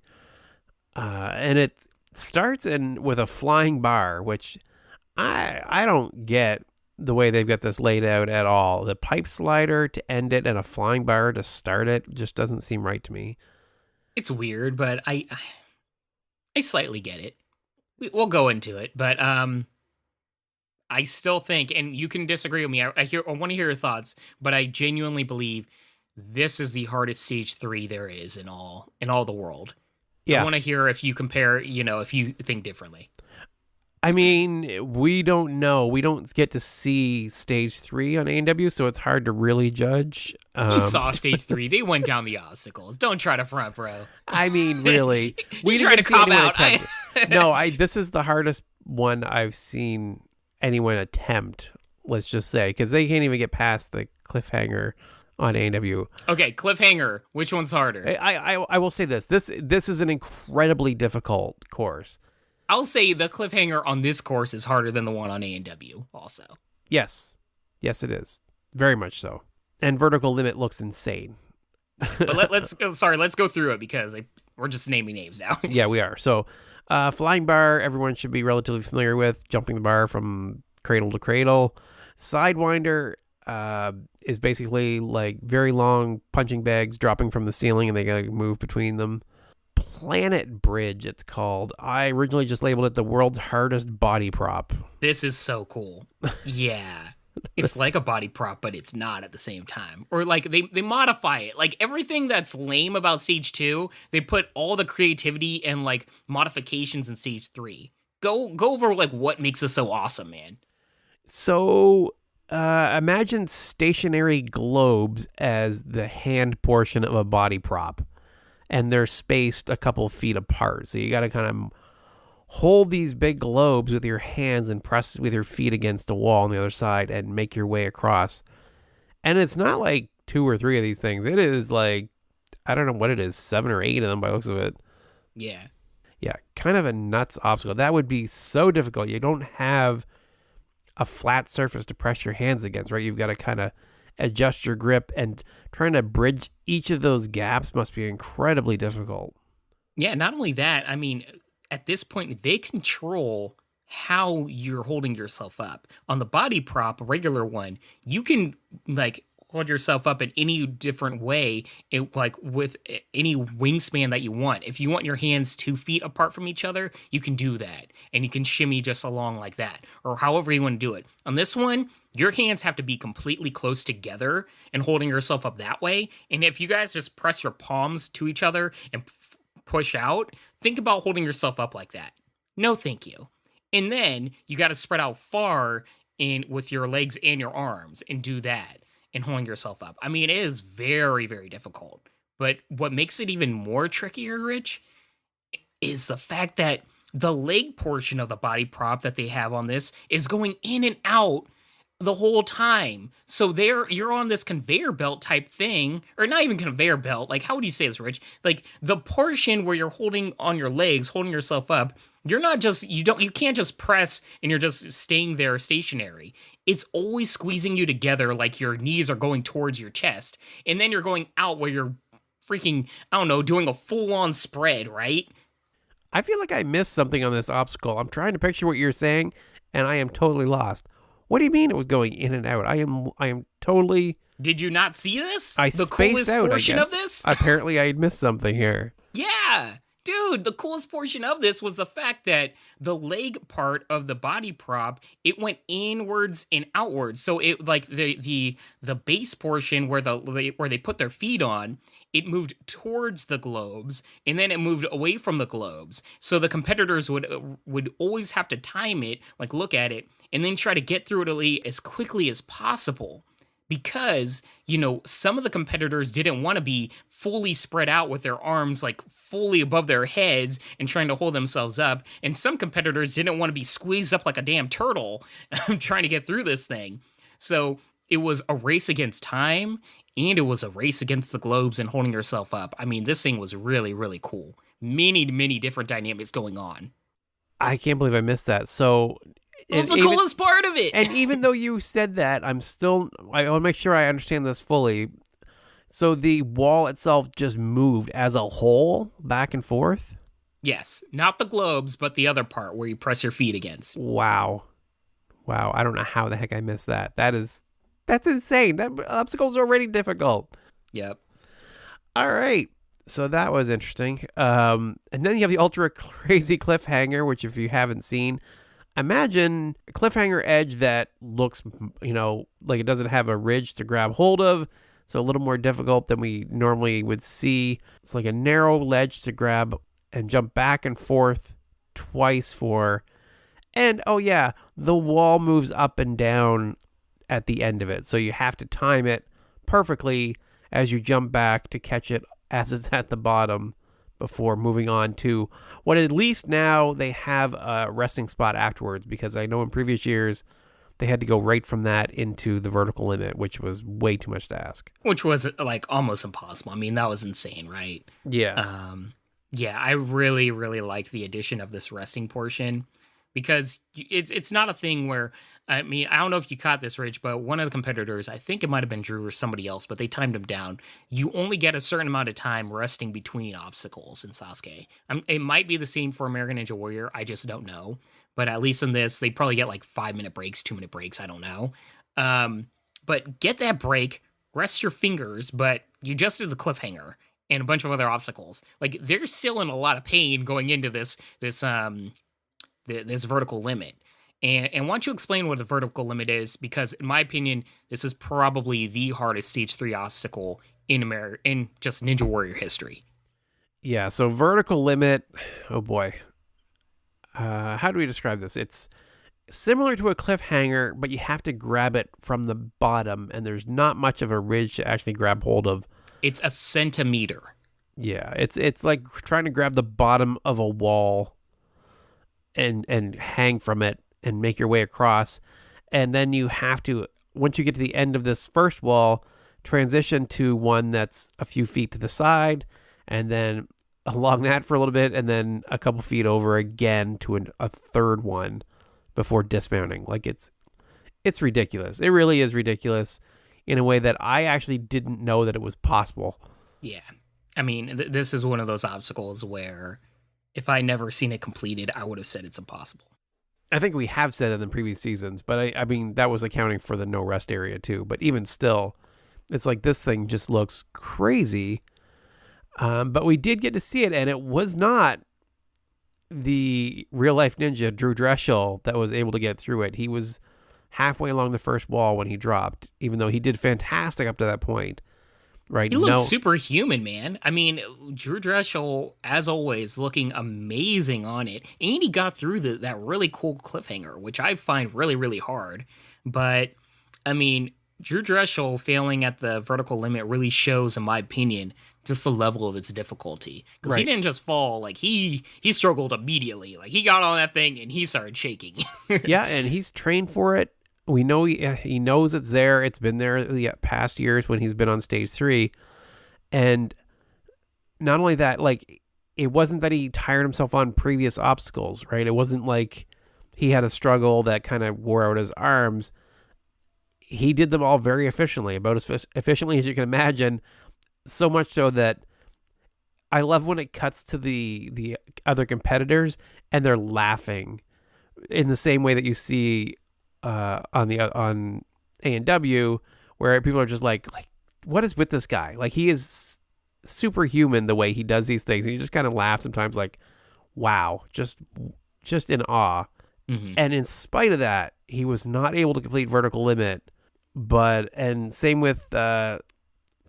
and it starts with a flying bar, which I don't get the way they've got this laid out at all. The pipe slider to end it and a flying bar to start it just doesn't seem right to me. It's weird, but I slightly get it. We'll go into it, but I still think, and you can disagree with me, I want to hear your thoughts, but I genuinely believe this is the hardest Stage 3 there is in all the world. Yeah. I want to hear if you compare, if you think differently. I mean, we don't know. We don't get to see stage 3 on ANW, so it's hard to really judge. You saw stage 3. They went down the obstacles. Don't try to front, bro. I mean, really. We You didn't try get to see cop anyone out. attempt. No, this is the hardest one I've seen anyone attempt, let's just say, because they can't even get past the cliffhanger on ANW. Okay, Cliffhanger. Which one's harder? I will say this. This is an incredibly difficult course. I'll say the Cliffhanger on this course is harder than the one on A&W also. Yes. Yes, it is. Very much so. And Vertical Limit looks insane. But let's go through it because we're just naming names now. Yeah, we are. So, flying bar, everyone should be relatively familiar with. Jumping the bar from cradle to cradle. Sidewinder is basically like very long punching bags dropping from the ceiling, and they gotta move between them. Planet Bridge, it's called. I originally just labeled it the world's hardest body prop. This is so cool. Yeah. It's like a body prop, but it's not at the same time. Or like they modify it. Like everything that's lame about Stage 2, they put all the creativity and like modifications in Stage 3. Go over like what makes this so awesome, man. So imagine stationary globes as the hand portion of a body prop. And they're spaced a couple feet apart. So you got to kind of hold these big globes with your hands and press with your feet against the wall on the other side and make your way across. And it's not like 2 or 3 of these things. It is like, I don't know what it is, 7 or 8 of them by the looks of it. Yeah. Yeah, kind of a nuts obstacle. That would be so difficult. You don't have a flat surface to press your hands against, right? You've got to kind of adjust your grip, and trying to bridge each of those gaps must be incredibly difficult. Yeah, not only that, I mean, at this point, they control how you're holding yourself up. On the body prop, a regular one, you can like hold yourself up in any different way, like with any wingspan that you want. If you want your hands 2 feet apart from each other, you can do that. And you can shimmy just along like that, or however you want to do it. On this one, your hands have to be completely close together and holding yourself up that way. And if you guys just press your palms to each other and push out, think about holding yourself up like that. No, thank you. And then you got to spread out far in with your legs and your arms and do that and holding yourself up. I mean, it is very, very difficult. But what makes it even more trickier, Rich, is the fact that the leg portion of the body prop that they have on this is going in and out the whole time. So you're on this conveyor belt type thing, or not even conveyor belt. Like, how would you say this, Rich? Like the portion where you're holding on your legs, holding yourself up, you can't just press and you're just staying there stationary. It's always squeezing you together like your knees are going towards your chest. And then you're going out where you're freaking, I don't know, doing a full-on spread, right? I feel like I missed something on this obstacle. I'm trying to picture what you're saying, and I am totally lost. What do you mean it was going in and out? I am totally... Did you not see this? The coolest out, portion of this? Apparently I missed something here. Yeah. Dude, the coolest portion of this was the fact that the leg part of the body prop, it went inwards and outwards. So it like the base portion where they put their feet on, it moved towards the globes, and then it moved away from the globes. So the competitors would always have to time it, like look at it, and then try to get through it as quickly as possible. Because, some of the competitors didn't want to be fully spread out with their arms like fully above their heads and trying to hold themselves up. And some competitors didn't want to be squeezed up like a damn turtle trying to get through this thing. So it was a race against time, and it was a race against the globes and holding yourself up. I mean, this thing was really, really cool. Many, many different dynamics going on. I can't believe I missed that. So... It's the coolest part of it. And even though you said that, I want to make sure I understand this fully. So the wall itself just moved as a whole back and forth? Yes. Not the globes, but the other part where you press your feet against. Wow. I don't know how the heck I missed that. That's insane. That obstacle's already difficult. Yep. All right. So that was interesting. And then you have the ultra crazy cliffhanger, which if you haven't seen... Imagine a cliffhanger edge that looks, like it doesn't have a ridge to grab hold of, so a little more difficult than we normally would see. It's like a narrow ledge to grab and jump back and forth twice for. And, oh yeah, the wall moves up and down at the end of it. So you have to time it perfectly as you jump back to catch it as it's at the bottom before moving on to what at least now they have a resting spot afterwards, because I know in previous years they had to go right from that into the vertical limit, which was way too much to ask. Which was like almost impossible. I mean, that was insane, right? Yeah. Yeah, I really, really liked the addition of this resting portion because it's not a thing where, I mean, I don't know if you caught this, Rich, but one of the competitors, I think it might have been Drew or somebody else, but they timed him down. You only get a certain amount of time resting between obstacles in Sasuke. It might be the same for American Ninja Warrior. I just don't know. But at least in this, they probably get like 5-minute breaks, 2-minute breaks. I don't know. But get that break, rest your fingers, but you just did the cliffhanger and a bunch of other obstacles. Like they're still in a lot of pain going into this vertical limit. And why don't you explain what the vertical limit is? Because in my opinion, this is probably the hardest stage 3 obstacle in just Ninja Warrior history. Yeah. So vertical limit. Oh boy. How do we describe this? It's similar to a cliffhanger, but you have to grab it from the bottom, and there's not much of a ridge to actually grab hold of. It's a centimeter. Yeah, it's like trying to grab the bottom of a wall and hang from it and make your way across. And then you have to, once you get to the end of this first wall, transition to one that's a few feet to the side, and then along that for a little bit, and then a couple feet over again to a third one before dismounting. Like it's ridiculous. It really is ridiculous in a way that I actually didn't know that it was possible. Yeah. I mean, this is one of those obstacles where if I never seen it completed, I would have said it's impossible. I think we have said it in previous seasons, but I mean, that was accounting for the no rest area too. But even still, it's like this thing just looks crazy. But we did get to see it, and it was not the real life ninja Drew Drechsel that was able to get through it. He was halfway along the first wall when he dropped, even though he did fantastic up to that point. Right? He looked superhuman, man. I mean, Drew Drechsel, as always, looking amazing on it, and he got through that really cool cliffhanger, which I find really, really hard. But I mean, Drew Drechsel failing at the vertical limit really shows, in my opinion, just the level of its difficulty. Because he didn't just fall, like he struggled immediately. Like he got on that thing and he started shaking. Yeah, and he's trained for it. We know he knows it's there. It's been there the past years when he's been on stage 3. And not only that, like it wasn't that he tired himself on previous obstacles, right? It wasn't like he had a struggle that kind of wore out his arms. He did them all very efficiently, about as efficiently as you can imagine. So much so that I love when it cuts to the other competitors and they're laughing in the same way that you see on ANW, where people are just like, what is with this guy? Like he is superhuman the way he does these things. And you just kind of laugh sometimes, like, wow, just in awe. Mm-hmm. And in spite of that, he was not able to complete vertical limit. And same with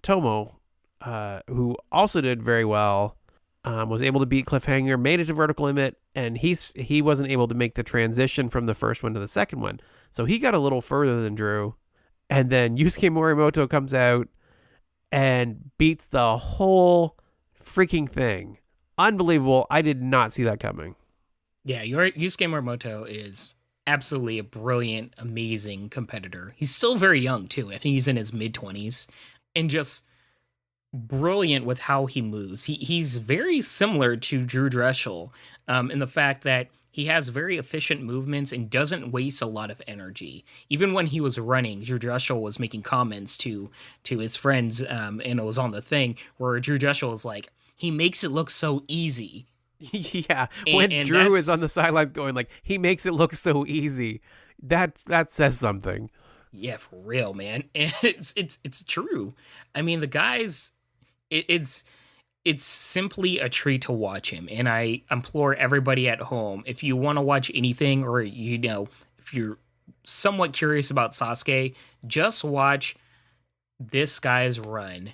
Tomo. Who also did very well, was able to beat Cliffhanger, made it to vertical limit, and he wasn't able to make the transition from the first one to the second one. So he got a little further than Drew. And then Yusuke Morimoto comes out and beats the whole freaking thing. Unbelievable. I did not see that coming. Yeah, Yusuke Morimoto is absolutely a brilliant, amazing competitor. He's still very young, too. I think he's in his mid-20s. And just brilliant with how he moves. He's very similar to Drew Drechsel in the fact that he has very efficient movements and doesn't waste a lot of energy. Even when he was running, Drew Drechsel was making comments to his friends, and it was on the thing where Drew Drechsel was like, he makes it look so easy. Yeah, when Drew is on the sidelines going like, he makes it look so easy, that says something. Yeah, for real, man. And it's true. I mean, the guy's it's simply a treat to watch him. And I implore everybody at home, if you want to watch anything, or if you're somewhat curious about Sasuke, just watch this guy's run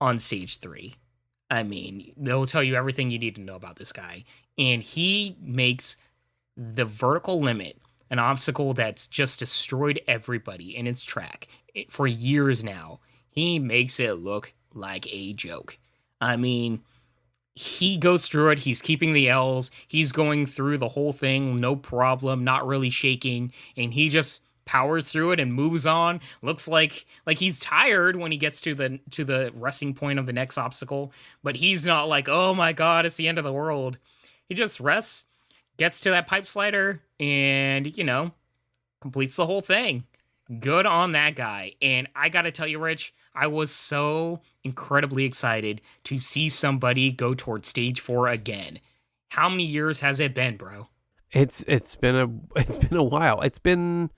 on stage 3. I mean, they'll tell you everything you need to know about this guy. And he makes the vertical limit, an obstacle that's just destroyed everybody in its track for years now, he makes it look like a joke. I mean, he goes through it. He's keeping the L's. He's going through the whole thing, no problem, not really shaking, and he just powers through it and moves on. Looks like he's tired when he gets to the resting point of the next obstacle, but he's not like, oh my god, it's the end of the world. He just rests, gets to that pipe slider, and completes the whole thing. Good on that guy. And I gotta tell you, Rich, I was so incredibly excited to see somebody go towards stage 4 again. How many years has it been, bro? It's been a while. It's been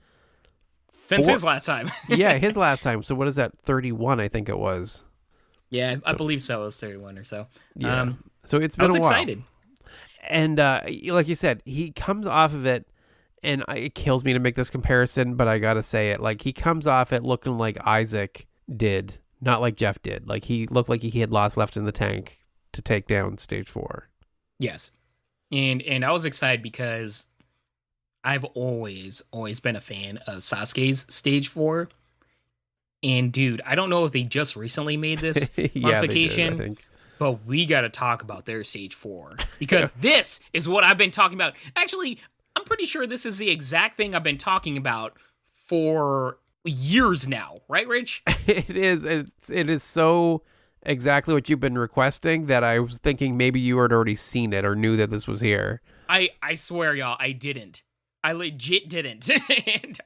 since his last time. Yeah, his last time. So what is that? 31, I think it was. Yeah, I believe so. It was 31 or so. Yeah. So it's been a while. I was excited. And like you said, he comes off of it, and it kills me to make this comparison, but I gotta say it. Like, he comes off it looking like Isaac did, not like Jeff did. Like, he looked like he had lots left in the tank to take down stage 4. Yes. And I was excited because I've always been a fan of Sasuke's stage 4. And dude, I don't know if they just recently made this modification, they did, I think. But we got to talk about their stage 4 because this is what I've been talking about. Actually, I'm pretty sure this is the exact thing I've been talking about for years now, right, Rich? It is. It is so exactly what you've been requesting that I was thinking maybe you had already seen it or knew that this was here. I swear, y'all, I didn't. I legit didn't. And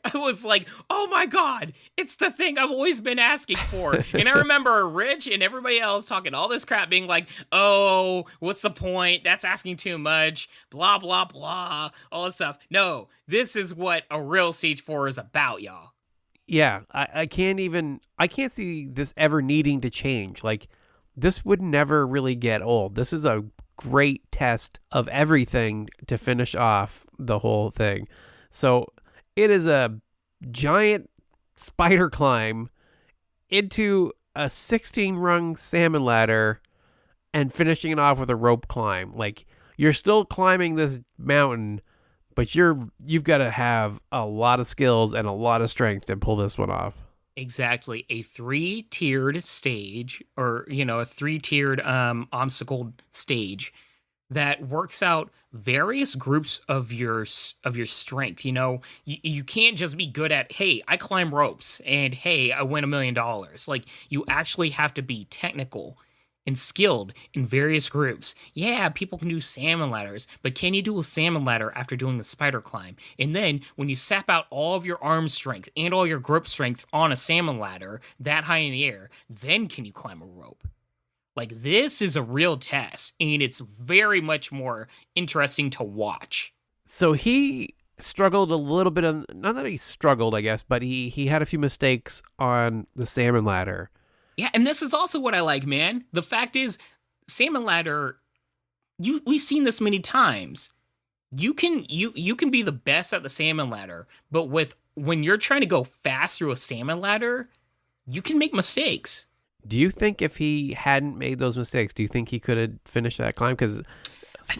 I was like, oh my God, it's the thing I've always been asking for. And I remember Rich and everybody else talking all this crap, being like, oh, what's the point? That's asking too much. Blah, blah, blah. All this stuff. No, this is what a real stage 4 is about, y'all. Yeah, I can't see this ever needing to change. Like, this would never really get old. This is a great test of everything to finish off the whole thing. So it is a giant spider climb into a 16 rung salmon ladder and finishing it off with a rope climb. Like, you're still climbing this mountain, but you've got to have a lot of skills and a lot of strength to pull this one off. Exactly. A 3-tiered stage, or, a 3-tiered obstacle stage that works out various groups of your strength. You can't just be good at, hey, I climb ropes, and hey, I win $1 million. Like, you actually have to be technical and skilled in various groups. Yeah, people can do salmon ladders, but can you do a salmon ladder after doing the spider climb? And then when you sap out all of your arm strength and all your grip strength on a salmon ladder that high in the air, then can you climb a rope? Like, this is a real test, and it's very much more interesting to watch. So he struggled a little bit on, not that he struggled, I guess, but he had a few mistakes on the salmon ladder. Yeah, and this is also what I like, man. The fact is, salmon ladder, we've seen this many times. You can be the best at the salmon ladder, but when you're trying to go fast through a salmon ladder, you can make mistakes. Do you think if he hadn't made those mistakes, do you think he could have finished that climb? Because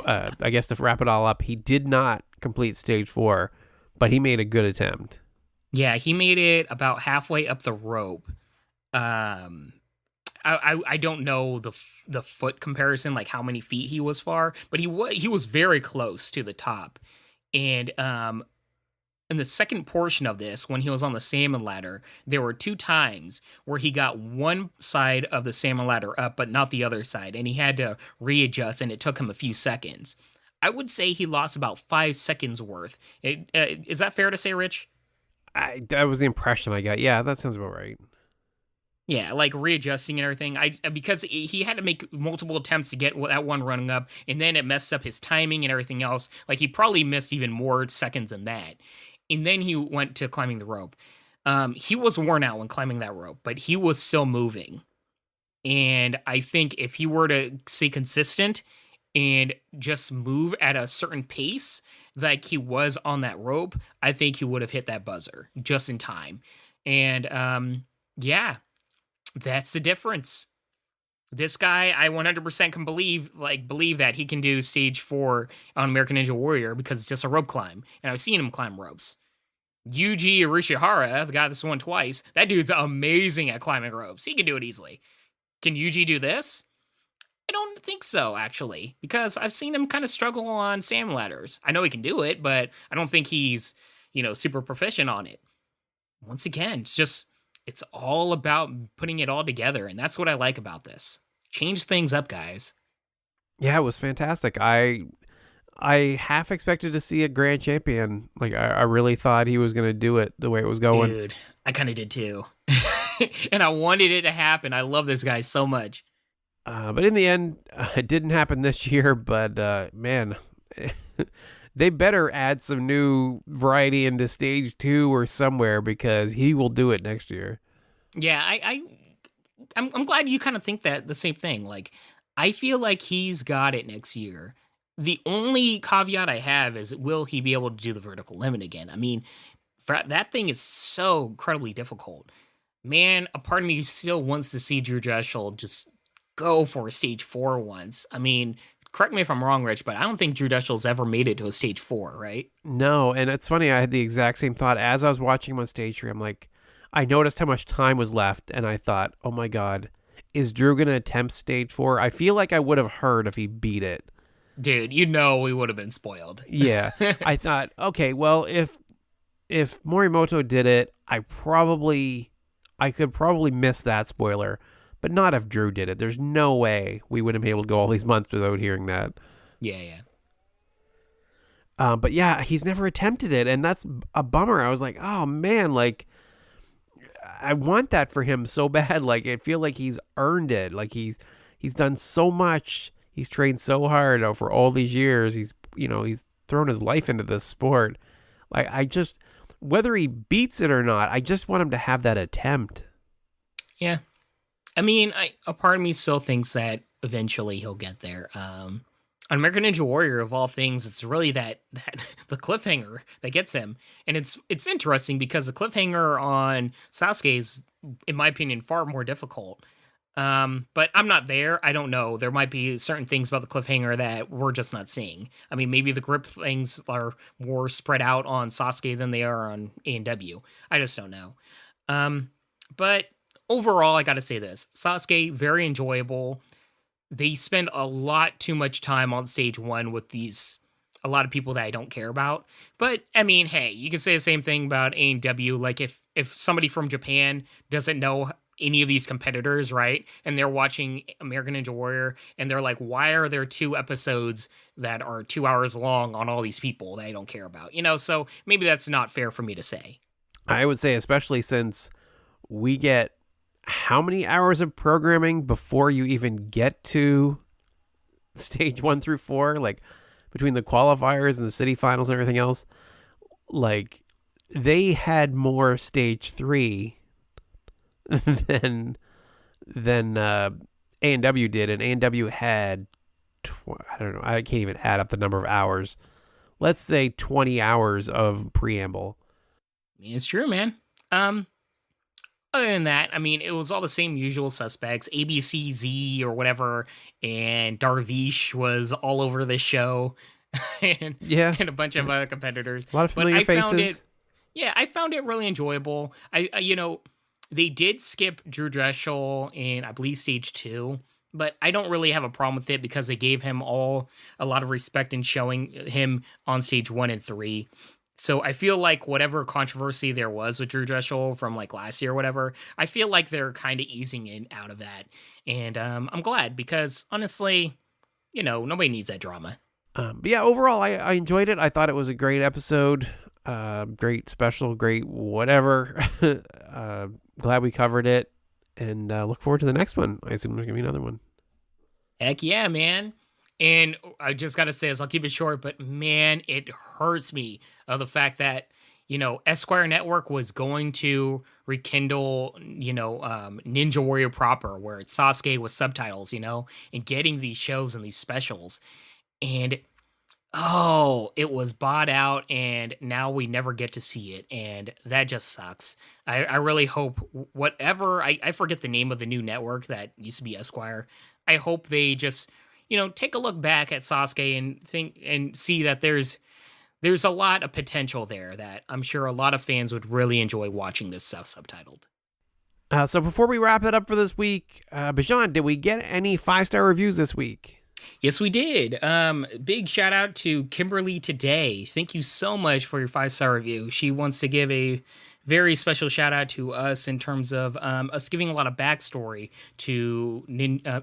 I guess to wrap it all up, he did not complete stage 4, but he made a good attempt. Yeah, he made it about halfway up the rope. I don't know the foot comparison, like how many feet he was far, but he was very close to the top. And in the second portion of this, when he was on the salmon ladder, there were 2 times where he got one side of the salmon ladder up, but not the other side, and he had to readjust, and it took him a few seconds. I would say he lost about 5 seconds worth. Is that fair to say, Rich? That was the impression I got. Yeah, that sounds about right. Yeah, like readjusting and everything. Because he had to make multiple attempts to get that one running up, and then it messed up his timing and everything else. Like, he probably missed even more seconds than that. And then he went to climbing the rope. He was worn out when climbing that rope, but he was still moving. And I think if he were to stay consistent and just move at a certain pace like he was on that rope, I think he would have hit that buzzer just in time. And yeah, that's the difference. this guy, I 100% can believe that he can do stage 4 on American Ninja Warrior because it's just a rope climb, and I've seen him climb ropes. Yuji Arishihara, the guy that's won twice, that dude's amazing at climbing ropes. He can do it easily. Can Yuji do this? I don't think so, actually, because I've seen him kind of struggle on salmon ladders. I know he can do it, but I don't think he's, super proficient on it. Once again, it's all about putting it all together, and that's what I like about this. Change things up, guys. Yeah, it was fantastic. I half expected to see a grand champion. Like, I really thought he was going to do it the way it was going. Dude, I kind of did too. And I wanted it to happen. I love this guy so much. But in the end, it didn't happen this year. But man, they better add some new variety into stage 2 or somewhere, because he will do it next year. Yeah, I'm glad you kind of think that the same thing. Like, I feel like he's got it next year. The only caveat I have is, will he be able to do the vertical limit again? I mean, that thing is so incredibly difficult. Man, a part of me still wants to see Drew Drechsel just go for a stage 4 once. I mean, correct me if I'm wrong, Rich, but I don't think Drew Dreschel's ever made it to a stage 4, right? No, and it's funny, I had the exact same thought as I was watching him on stage 3. I'm like, I noticed how much time was left, and I thought, oh my God, is Drew going to attempt stage 4? I feel like I would have heard if he beat it. Dude, we would have been spoiled. Yeah. I thought, okay, well, if Morimoto did it, I could probably miss that spoiler, but not if Drew did it. There's no way we wouldn't be able to go all these months without hearing that. Yeah. But yeah, he's never attempted it, and that's a bummer. I was like, oh man, like, I want that for him so bad. Like, I feel like he's earned it. Like, he's done so much. He's trained so hard for all these years. He's thrown his life into this sport. Like, whether he beats it or not, I just want him to have that attempt. Yeah. I mean, a part of me still thinks that eventually he'll get there. On American Ninja Warrior, of all things, it's really that the cliffhanger that gets him. And it's interesting because the cliffhanger on Sasuke is, in my opinion, far more difficult. But I'm not there. I don't know. There might be certain things about the cliffhanger that we're just not seeing. I mean, maybe the grip things are more spread out on Sasuke than they are on ANW. I just don't know. But overall, I gotta say this. Sasuke, very enjoyable. They spend a lot too much time on stage 1 with a lot of people that I don't care about. But, I mean, hey, you can say the same thing about ANW. Like, if somebody from Japan doesn't know any of these competitors, right, and they're watching American Ninja Warrior, and they're like, why are there 2 episodes that are 2 hours long on all these people that I don't care about? So maybe that's not fair for me to say. I would say, especially since we get how many hours of programming before you even get to stage 1 through 4, like between the qualifiers and the city finals and everything else. Like, they had more stage 3 than ANW did, and ANW had I don't know, I can't even add up the number of hours. Let's say 20 hours of preamble. I mean, it's true, man. Other than that, I mean, it was all the same usual suspects, ABCZ or whatever, and Darvish was all over the show, and a bunch of other competitors. A lot of familiar faces. I found it really enjoyable. They did skip Drew Drechsel in, I believe, stage 2, but I don't really have a problem with it because they gave him a lot of respect in showing him on stage 1 and 3. So I feel like whatever controversy there was with Drew Drechsel from like last year or whatever, I feel like they're kind of easing in out of that. And I'm glad because honestly, nobody needs that drama. But yeah, overall, I enjoyed it. I thought it was a great episode. Great special, great whatever. Glad we covered it, and look forward to the next one. I assume there's going to be another one. Heck yeah, man. And I just got to say this, I'll keep it short, but man, it hurts me of the fact that, Esquire Network was going to rekindle, Ninja Warrior proper, where it's Sasuke with subtitles, and getting these shows and these specials. And Oh, it was bought out and now we never get to see it. And that just sucks. I really hope whatever, I forget the name of the new network that used to be Esquire. I hope they just, take a look back at Sasuke and think and see that there's a lot of potential there that I'm sure a lot of fans would really enjoy watching this stuff subtitled. So before we wrap it up for this week, Bijan, did we get any 5-star reviews this week? Yes, we did. Big shout out to Kimberly Today. Thank you so much for your 5-star review. She wants to give a very special shout out to us in terms of us giving a lot of backstory to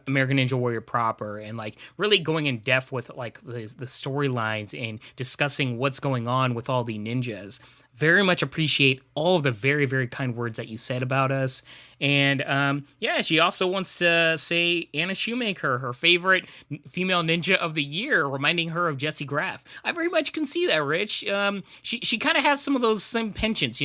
American Ninja Warrior proper, and like really going in depth with like the storylines and discussing what's going on with all the ninjas. Very much appreciate all of the very, very kind words that you said about us. And she also wants to say Anna Shoemaker, her favorite female ninja of the year, reminding her of Jessie Graff. I very much can see that, Rich. She kind of has some of those same penchants,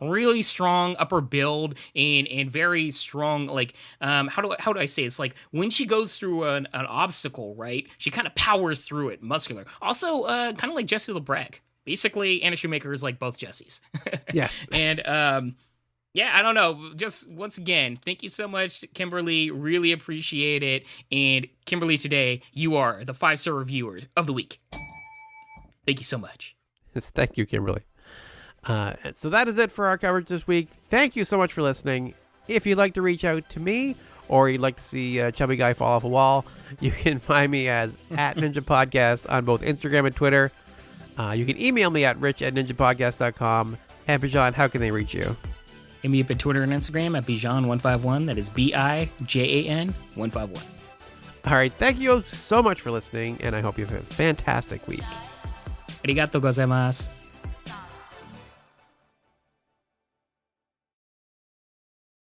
really strong upper build and very strong, like, how do I say it? It's like when she goes through an obstacle, right? She kind of powers through it, muscular. Also, kind of like Jessie LeBrec. Basically, Anna Shoemaker is like both Jessies. Yes. And I don't know. Just once again, thank you so much, Kimberly. Really appreciate it. And Kimberly, today, you are the 5-star reviewer of the week. Thank you so much. Yes, thank you, Kimberly. And so that is it for our coverage this week. Thank you so much for listening. If you'd like to reach out to me or you'd like to see a chubby guy fall off a wall, you can find me as @NinjaPodcast on both Instagram and Twitter. You can email me at rich@ninjapodcast.com. And Bijan, how can they reach you? Hit me up at Twitter and Instagram at Bijan151. That is BIJAN 151. All right. Thank you so much for listening, and I hope you have a fantastic week. Arigatou gozaimasu.